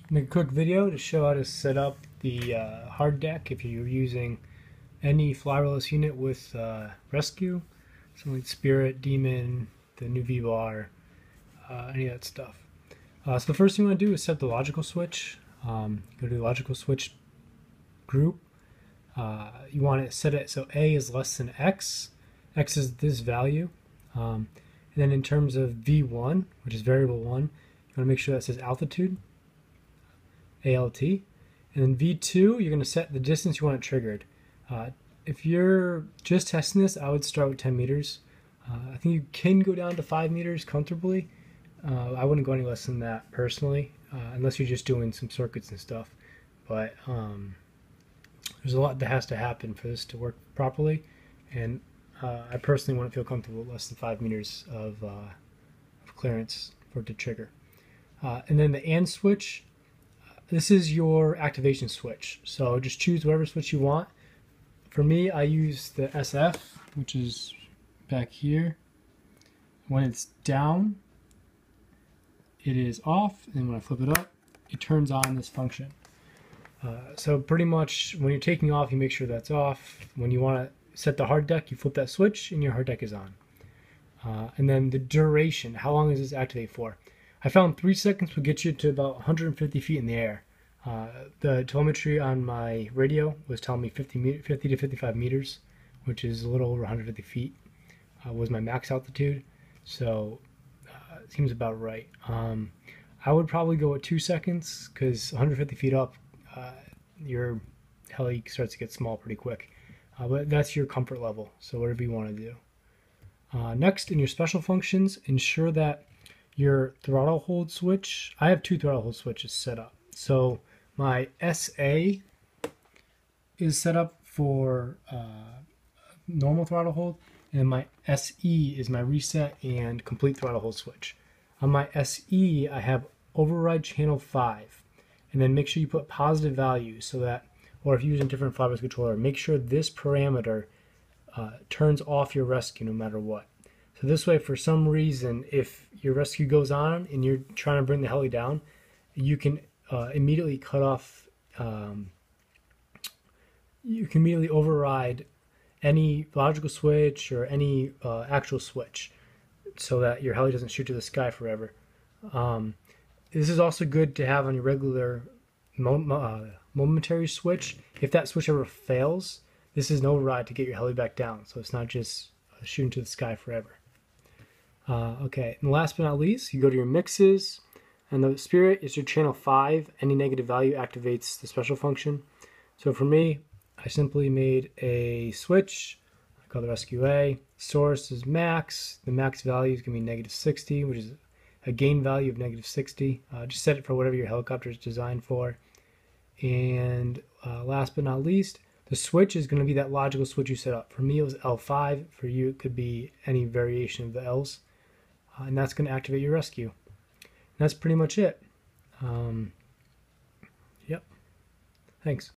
Make a quick video to show how to set up the hard deck if you're using any flyerless unit with rescue, something like Spirit, Demon, the new V-Bar, any of that stuff. So the first thing you want to do is set the logical switch. Go to the logical switch group. You want to set it so A is less than X. X is this value. And then in terms of V1, which is variable 1, you want to make sure that says altitude. ALT, and then V2 you're going to set the distance you want it triggered. If you're just testing this, I would start with 10 meters. I think you can go down to 5 meters comfortably. I wouldn't go any less than that personally, unless you're just doing some circuits and stuff, but there's a lot that has to happen for this to work properly, and I personally wouldn't feel comfortable with less than 5 meters of clearance for it to trigger. And then the AND switch, this is your activation switch, so just choose whatever switch you want. For me, I use the SF, which is back here. When it's down, it is off, and when I flip it up, it turns on this function. So pretty much when you're taking off, you make sure that's off. When you want to set the hard deck, you flip that switch and your hard deck is on. And then the duration, how long does this activate for? I found 3 seconds would get you to about 150 feet in the air. The telemetry on my radio was telling me 50 to 55 meters, which is a little over 150 feet, was my max altitude. So it seems about right. I would probably go at 2 seconds because 150 feet up, your heli starts to get small pretty quick. But that's your comfort level, so whatever you want to do. Next, in your special functions, ensure that your throttle hold switch, I have 2 throttle hold switches set up. So my SA is set up for normal throttle hold, and my SE is my reset and complete throttle hold switch. On my SE, I have override channel 5, and then make sure you put positive values so that, or if you're using a different flybox controller, make sure this parameter turns off your rescue no matter what. So this way, for some reason, if your rescue goes on and you're trying to bring the heli down, you can immediately cut off, you can immediately override any logical switch or any actual switch so that your heli doesn't shoot to the sky forever. This is also good to have on your regular momentary switch. If that switch ever fails, this is an override to get your heli back down, so it's not just shooting to the sky forever. Okay, and last but not least, you go to your mixes, and the Spirit is your channel 5. Any negative value activates the special function. So for me, I simply made a switch. I call the rescue A. Source is max. The max value is going to be -60, which is a gain value of -60. Just set it for whatever your helicopter is designed for. And last but not least, the switch is going to be that logical switch you set up. For me, it was L5. For you, it could be any variation of the L's. And that's going to activate your rescue. And that's pretty much it. Yep. Thanks.